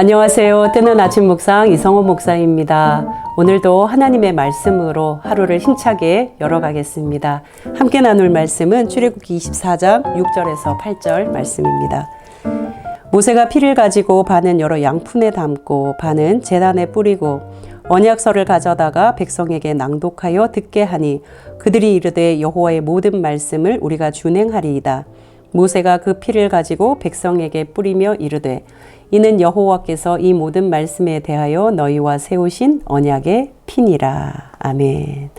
안녕하세요. 뜨는 아침 묵상 이성호 목사입니다. 오늘도 하나님의 말씀으로 하루를 힘차게 열어가겠습니다. 함께 나눌 말씀은 출애굽기 24장 6절에서 8절 말씀입니다. 모세가 피를 가지고 반은 여러 양푼에 담고 반은 제단에 뿌리고 언약서를 가져다가 백성에게 낭독하여 듣게 하니 그들이 이르되 여호와의 모든 말씀을 우리가 준행하리이다. 모세가 그 피를 가지고 백성에게 뿌리며 이르되 이는 여호와께서 이 모든 말씀에 대하여 너희와 세우신 언약의 피니라. 아멘.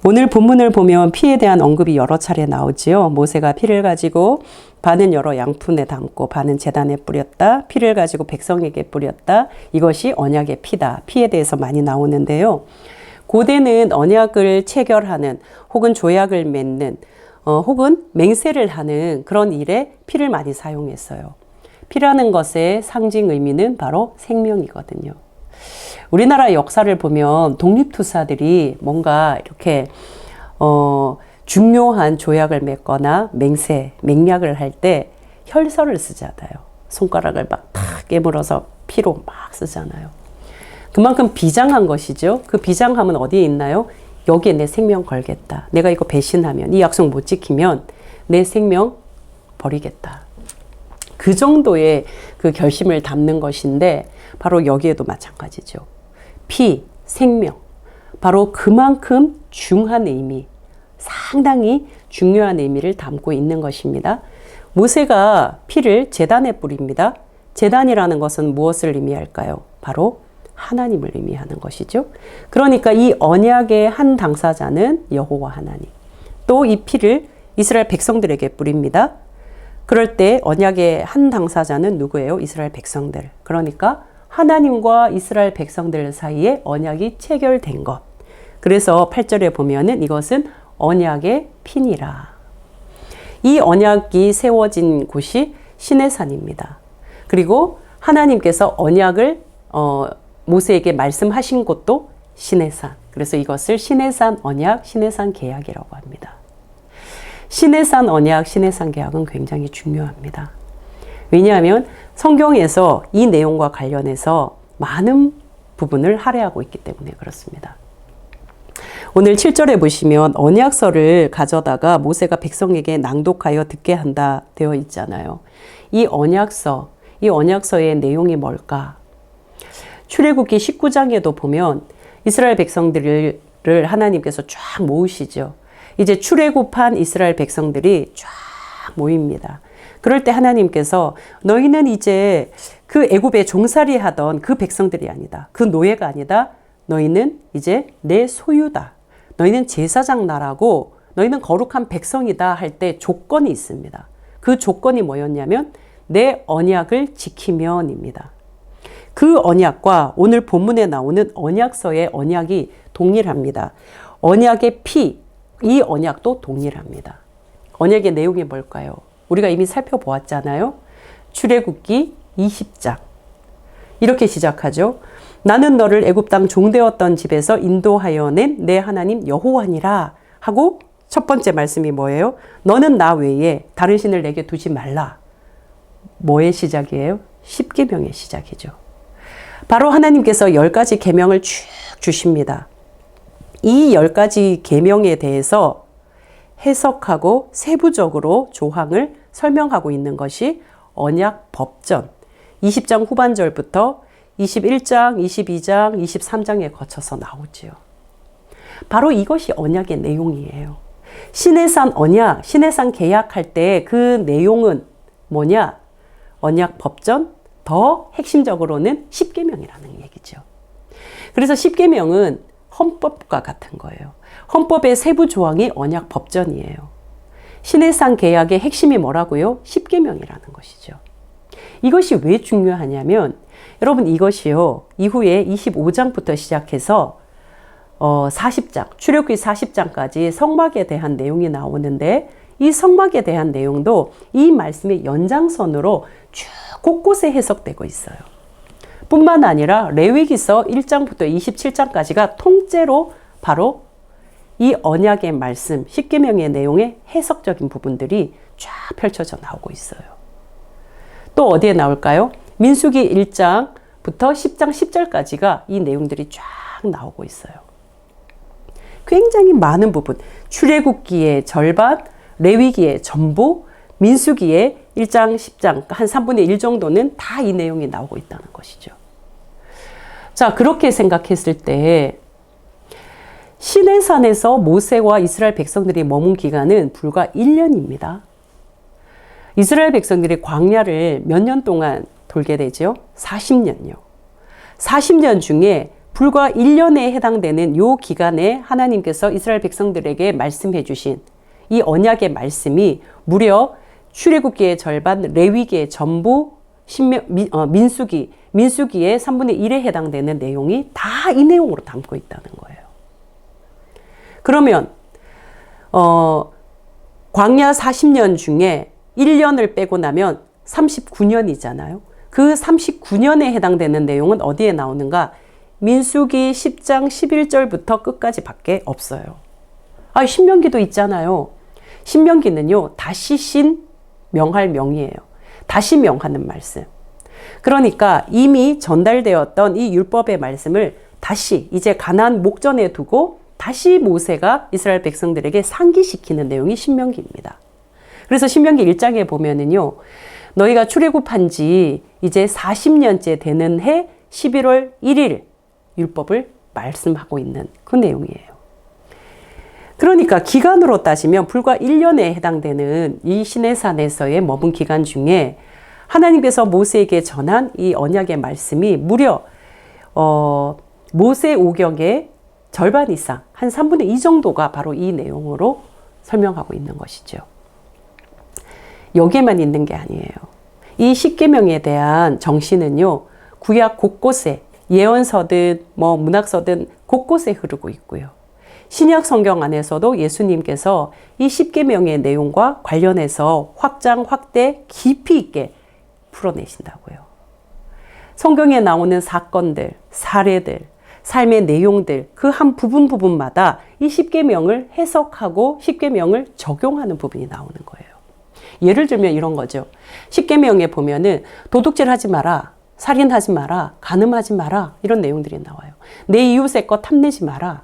오늘 본문을 보면 피에 대한 언급이 여러 차례 나오지요. 모세가 피를 가지고 반은 여러 양푼에 담고 반은 제단에 뿌렸다. 피를 가지고 백성에게 뿌렸다. 이것이 언약의 피다. 피에 대해서 많이 나오는데요. 고대는 언약을 체결하는 혹은 조약을 맺는 혹은 맹세를 하는 그런 일에 피를 많이 사용했어요. 피라는 것의 상징 의미는 바로 생명이거든요. 우리나라 역사를 보면 독립투사들이 뭔가 이렇게 중요한 조약을 맺거나 맹약을 할 때 혈서를 쓰잖아요. 손가락을 막 탁 깨물어서 피로 막 쓰잖아요. 그만큼 비장한 것이죠. 그 비장함은 어디에 있나요? 여기에 내 생명 걸겠다. 내가 이거 배신하면, 이 약속 못 지키면 내 생명 버리겠다. 그 정도의 그 결심을 담는 것인데 바로 여기에도 마찬가지죠. 피, 생명. 바로 그만큼 중한 의미, 상당히 중요한 의미를 담고 있는 것입니다. 모세가 피를 제단에 뿌립니다. 제단이라는 것은 무엇을 의미할까요? 바로 하나님을 의미하는 것이죠. 그러니까 이 언약의 한 당사자는 여호와 하나님. 또 이 피를 이스라엘 백성들에게 뿌립니다. 그럴 때 언약의 한 당사자는 누구예요? 이스라엘 백성들. 그러니까 하나님과 이스라엘 백성들 사이에 언약이 체결된 것. 그래서 8절에 보면은 이것은 언약의 피니라. 이 언약이 세워진 곳이 시내산입니다. 그리고 하나님께서 언약을 모세에게 말씀하신 곳도 시내산. 그래서 이것을 시내산 언약, 시내산 계약이라고 합니다. 시내산 언약, 시내산 계약은 굉장히 중요합니다. 왜냐하면 성경에서 이 내용과 관련해서 많은 부분을 할애하고 있기 때문에 그렇습니다. 오늘 7절에 보시면 언약서를 가져다가 모세가 백성에게 낭독하여 듣게 한다 되어 있잖아요. 이 언약서의 내용이 뭘까? 출애굽기 19장에도 보면 이스라엘 백성들을 하나님께서 쫙 모으시죠. 이제 출애굽한 이스라엘 백성들이 쫙 모입니다. 그럴 때 하나님께서 너희는 이제 그 애굽에 종살이 하던 그 백성들이 아니다. 그 노예가 아니다. 너희는 이제 내 소유다. 너희는 제사장 나라고 너희는 거룩한 백성이다 할 때 조건이 있습니다. 그 조건이 뭐였냐면 내 언약을 지키면입니다. 그 언약과 오늘 본문에 나오는 언약서의 언약이 동일합니다. 언약의 피, 이 언약도 동일합니다. 언약의 내용이 뭘까요? 우리가 이미 살펴보았잖아요. 출애굽기 20장. 이렇게 시작하죠. 나는 너를 애굽 땅 종되었던 집에서 인도하여 낸 내 하나님 여호와니라 하고 첫 번째 말씀이 뭐예요? 너는 나 외에 다른 신을 내게 두지 말라. 뭐의 시작이에요? 십계명의 시작이죠. 바로 하나님께서 10가지 계명을 쭉 주십니다. 이 10가지 계명에 대해서 해석하고 세부적으로 조항을 설명하고 있는 것이 언약 법전 20장 후반절부터 21장, 22장, 23장에 거쳐서 나오지요. 바로 이것이 언약의 내용이에요. 시내산 언약, 시내산 계약할 때 그 내용은 뭐냐? 언약 법전, 더 핵심적으로는 십계명이라는 얘기죠. 그래서 십계명은 헌법과 같은 거예요. 헌법의 세부 조항이 언약 법전이에요. 시내산 계약의 핵심이 뭐라고요? 십계명이라는 것이죠. 이것이 왜 중요하냐면 여러분 이것이요. 이후에 25장부터 시작해서 40장, 출애굽기 40장까지 성막에 대한 내용이 나오는데 이 성막에 대한 내용도 이 말씀의 연장선으로 쭉 곳곳에 해석되고 있어요. 뿐만 아니라 레위기서 1장부터 27장까지가 통째로 바로 이 언약의 말씀, 십계명의 내용의 해석적인 부분들이 쫙 펼쳐져 나오고 있어요. 또 어디에 나올까요? 민수기 1장부터 10장 10절까지가 이 내용들이 쫙 나오고 있어요. 굉장히 많은 부분, 출애굽기의 절반, 레위기의 전부, 민수기의 1장, 10장, 한 3분의 1 정도는 다 이 내용이 나오고 있다는 것이죠. 자, 그렇게 생각했을 때 시내산에서 모세와 이스라엘 백성들이 머문 기간은 불과 1년입니다. 이스라엘 백성들이 광야를 몇 년 동안 돌게 되죠? 40년요. 40년 중에 불과 1년에 해당되는 요 기간에 하나님께서 이스라엘 백성들에게 말씀해 주신 이 언약의 말씀이 무려 출애굽기의 절반, 레위기의 전부, 민수기의 3분의 1에 해당되는 내용이 다 이 내용으로 담고 있다는 거예요. 그러면 광야 40년 중에 1년을 빼고 나면 39년이잖아요. 그 39년에 해당되는 내용은 어디에 나오는가? 민수기 10장 11절부터 끝까지 밖에 없어요. 신명기도 있잖아요. 신명기는요, 다시 신 명할 명이에요. 다시 명하는 말씀. 그러니까 이미 전달되었던 이 율법의 말씀을 다시 이제 가나안 목전에 두고 다시 모세가 이스라엘 백성들에게 상기시키는 내용이 신명기입니다. 그래서 신명기 1장에 보면은요, 너희가 출애굽한 지 이제 40년째 되는 해 11월 1일 율법을 말씀하고 있는 그 내용이에요. 그러니까 기간으로 따지면 불과 1년에 해당되는 이 시내산에서의 머문 기간 중에 하나님께서 모세에게 전한 이 언약의 말씀이 무려 모세 오경의 절반 이상, 한 3분의 2 정도가 바로 이 내용으로 설명하고 있는 것이죠. 여기에만 있는 게 아니에요. 이 십계명에 대한 정신은요, 구약 곳곳에 예언서든 문학서든 곳곳에 흐르고 있고요. 신약 성경 안에서도 예수님께서 이 십계명의 내용과 관련해서 확장, 확대, 깊이 있게 풀어내신다고요. 성경에 나오는 사건들, 사례들, 삶의 내용들, 그 한 부분마다 이 십계명을 해석하고 십계명을 적용하는 부분이 나오는 거예요. 예를 들면 이런 거죠. 십계명에 보면은 도둑질 하지 마라, 살인하지 마라, 간음하지 마라, 이런 내용들이 나와요. 내 이웃의 것 탐내지 마라.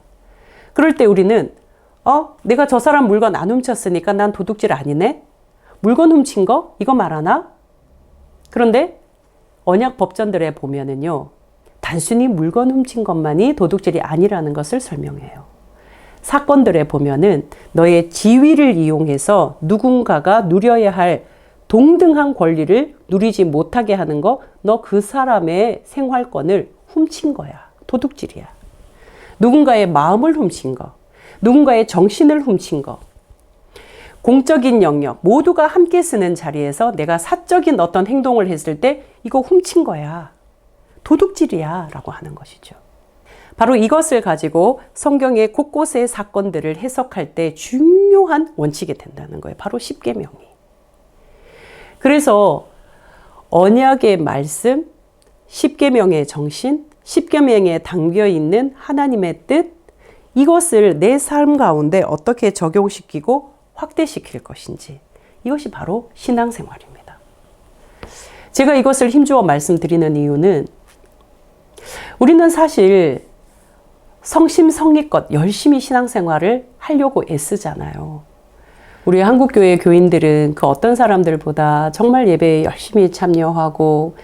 그럴 때 우리는 내가 저 사람 물건 안 훔쳤으니까 난 도둑질 아니네? 물건 훔친 거? 이거 말하나? 그런데 언약 법전들에 보면은요, 단순히 물건 훔친 것만이 도둑질이 아니라는 것을 설명해요. 사건들에 보면은 너의 지위를 이용해서 누군가가 누려야 할 동등한 권리를 누리지 못하게 하는 거, 너 그 사람의 생활권을 훔친 거야. 도둑질이야. 누군가의 마음을 훔친 거, 누군가의 정신을 훔친 거, 공적인 영역, 모두가 함께 쓰는 자리에서 내가 사적인 어떤 행동을 했을 때 이거 훔친 거야. 도둑질이야 라고 하는 것이죠. 바로 이것을 가지고 성경의 곳곳의 사건들을 해석할 때 중요한 원칙이 된다는 거예요. 바로 십계명이. 그래서 언약의 말씀, 십계명의 정신, 십계명에 담겨 있는 하나님의 뜻, 이것을 내 삶 가운데 어떻게 적용시키고 확대시킬 것인지, 이것이 바로 신앙생활입니다. 제가 이것을 힘주어 말씀드리는 이유는 우리는 사실 성심성의껏 열심히 신앙생활을 하려고 애쓰잖아요. 우리 한국교회 교인들은 그 어떤 사람들보다 정말 예배에 열심히 참여하고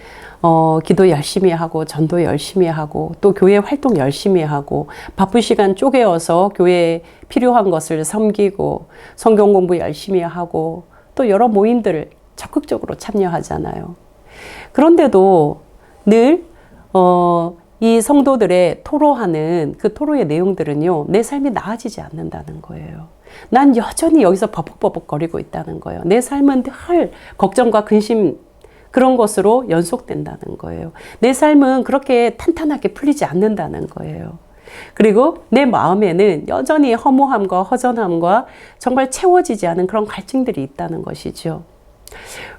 기도 열심히 하고 전도 열심히 하고 또 교회 활동 열심히 하고 바쁜 시간 쪼개어서 교회에 필요한 것을 섬기고 성경 공부 열심히 하고 또 여러 모임들을 적극적으로 참여하잖아요. 그런데도 늘 이 성도들의 토로하는 그 토로의 내용들은요, 내 삶이 나아지지 않는다는 거예요. 난 여전히 여기서 버벅버벅거리고 있다는 거예요. 내 삶은 늘 걱정과 근심, 그런 것으로 연속된다는 거예요. 내 삶은 그렇게 탄탄하게 풀리지 않는다는 거예요. 그리고 내 마음에는 여전히 허무함과 허전함과 정말 채워지지 않은 그런 갈증들이 있다는 것이죠.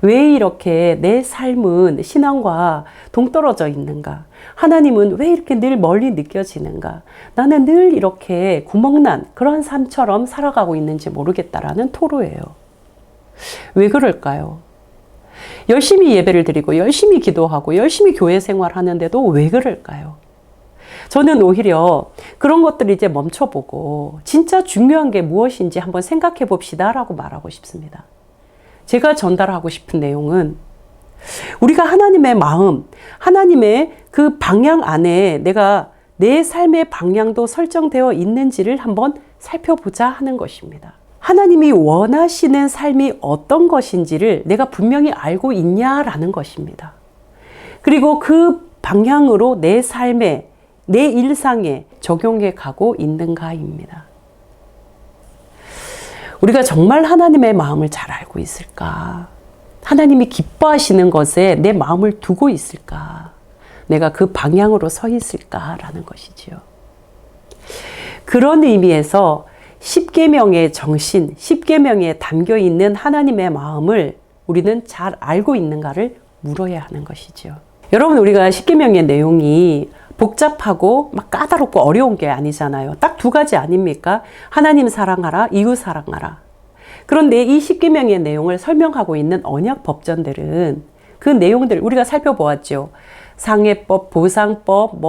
왜 이렇게 내 삶은 신앙과 동떨어져 있는가? 하나님은 왜 이렇게 늘 멀리 느껴지는가? 나는 늘 이렇게 구멍난 그런 삶처럼 살아가고 있는지 모르겠다라는 토로예요. 왜 그럴까요? 열심히 예배를 드리고 열심히 기도하고 열심히 교회 생활하는데도 왜 그럴까요? 저는 오히려 그런 것들을 이제 멈춰보고 진짜 중요한 게 무엇인지 한번 생각해 봅시다 라고 말하고 싶습니다. 제가 전달하고 싶은 내용은 우리가 하나님의 마음, 하나님의 그 방향 안에 내가 내 삶의 방향도 설정되어 있는지를 한번 살펴보자 하는 것입니다. 하나님이 원하시는 삶이 어떤 것인지를 내가 분명히 알고 있냐라는 것입니다. 그리고 그 방향으로 내 삶에, 내 일상에 적용해 가고 있는가입니다. 우리가 정말 하나님의 마음을 잘 알고 있을까? 하나님이 기뻐하시는 것에 내 마음을 두고 있을까? 내가 그 방향으로 서 있을까라는 것이지요. 그런 의미에서 십계명의 정신, 십계명에 담겨 있는 하나님의 마음을 우리는 잘 알고 있는가를 물어야 하는 것이지요. 여러분, 우리가 십계명의 내용이 복잡하고 막 까다롭고 어려운 게 아니잖아요. 딱 두 가지 아닙니까? 하나님 사랑하라, 이웃 사랑하라. 그런데 이 십계명의 내용을 설명하고 있는 언약 법전들은 그 내용들 우리가 살펴보았죠. 상해법, 보상법,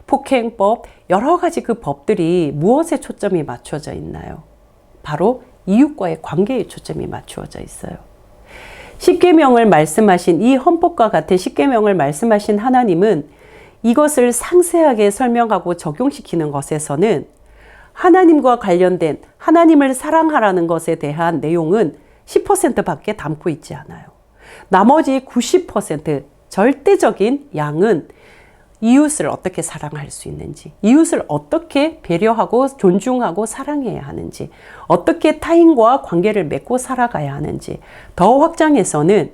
폭행법, 여러 가지 그 법들이 무엇에 초점이 맞춰져 있나요? 바로 이웃과의 관계에 초점이 맞추어져 있어요. 십계명을 말씀하신 이 헌법과 같은 십계명을 말씀하신 하나님은 이것을 상세하게 설명하고 적용시키는 것에서는 하나님과 관련된 하나님을 사랑하라는 것에 대한 내용은 10%밖에 담고 있지 않아요. 나머지 90% 절대적인 양은 이웃을 어떻게 사랑할 수 있는지, 이웃을 어떻게 배려하고 존중하고 사랑해야 하는지, 어떻게 타인과 관계를 맺고 살아가야 하는지, 더 확장해서는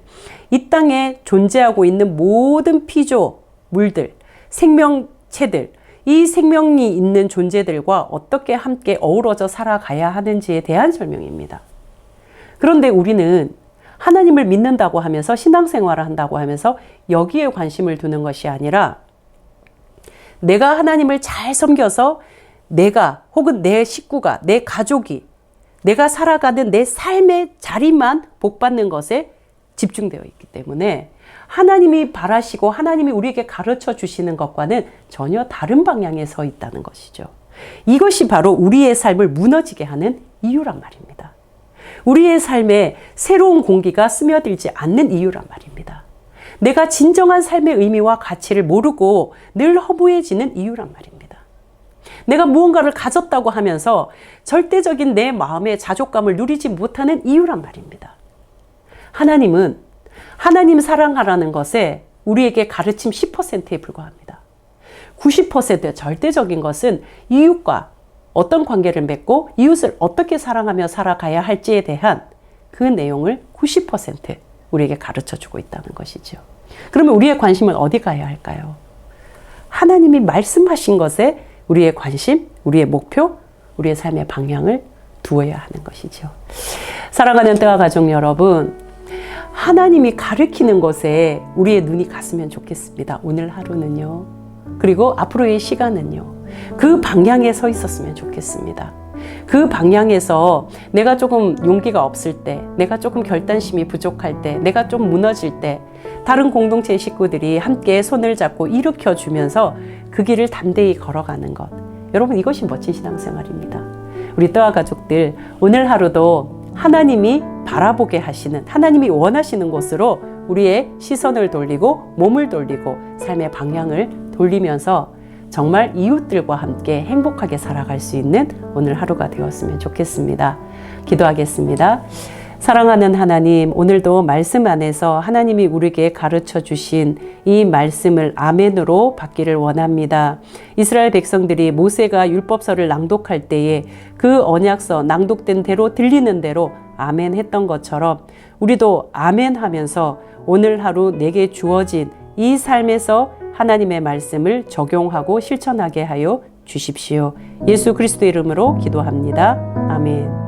이 땅에 존재하고 있는 모든 피조물들, 생명체들, 이 생명이 있는 존재들과 어떻게 함께 어우러져 살아가야 하는지에 대한 설명입니다. 그런데 우리는 하나님을 믿는다고 하면서 신앙생활을 한다고 하면서 여기에 관심을 두는 것이 아니라 내가 하나님을 잘 섬겨서 내가 혹은 내 식구가, 내 가족이, 내가 살아가는 내 삶의 자리만 복받는 것에 집중되어 있기 때문에 하나님이 바라시고 하나님이 우리에게 가르쳐 주시는 것과는 전혀 다른 방향에 서 있다는 것이죠. 이것이 바로 우리의 삶을 무너지게 하는 이유란 말입니다. 우리의 삶에 새로운 공기가 스며들지 않는 이유란 말입니다. 내가 진정한 삶의 의미와 가치를 모르고 늘 허무해지는 이유란 말입니다. 내가 무언가를 가졌다고 하면서 절대적인 내 마음의 자족감을 누리지 못하는 이유란 말입니다. 하나님은 하나님 사랑하라는 것에 우리에게 가르침 10%에 불과합니다. 90% 절대적인 것은 이웃과 어떤 관계를 맺고 이웃을 어떻게 사랑하며 살아가야 할지에 대한 그 내용을 90% 우리에게 가르쳐주고 있다는 것이죠. 그러면 우리의 관심은 어디 가야 할까요? 하나님이 말씀하신 것에 우리의 관심, 우리의 목표, 우리의 삶의 방향을 두어야 하는 것이죠. 사랑하는 뜨아 가족 여러분, 하나님이 가르치는 것에 우리의 눈이 갔으면 좋겠습니다. 오늘 하루는요. 그리고 앞으로의 시간은요. 그 방향에 서 있었으면 좋겠습니다. 그 방향에서 내가 조금 용기가 없을 때, 내가 조금 결단심이 부족할 때, 내가 좀 무너질 때 다른 공동체 식구들이 함께 손을 잡고 일으켜 주면서 그 길을 담대히 걸어가는 것. 여러분, 이것이 멋진 신앙생활입니다. 우리 뜨아 가족들, 오늘 하루도 하나님이 바라보게 하시는, 하나님이 원하시는 곳으로 우리의 시선을 돌리고 몸을 돌리고 삶의 방향을 돌리면서 정말 이웃들과 함께 행복하게 살아갈 수 있는 오늘 하루가 되었으면 좋겠습니다. 기도하겠습니다. 사랑하는 하나님, 오늘도 말씀 안에서 하나님이 우리에게 가르쳐 주신 이 말씀을 아멘으로 받기를 원합니다. 이스라엘 백성들이 모세가 율법서를 낭독할 때에 그 언약서 낭독된 대로 들리는 대로 아멘 했던 것처럼 우리도 아멘 하면서 오늘 하루 내게 주어진 이 삶에서 하나님의 말씀을 적용하고 실천하게 하여 주십시오. 예수 그리스도의 이름으로 기도합니다. 아멘.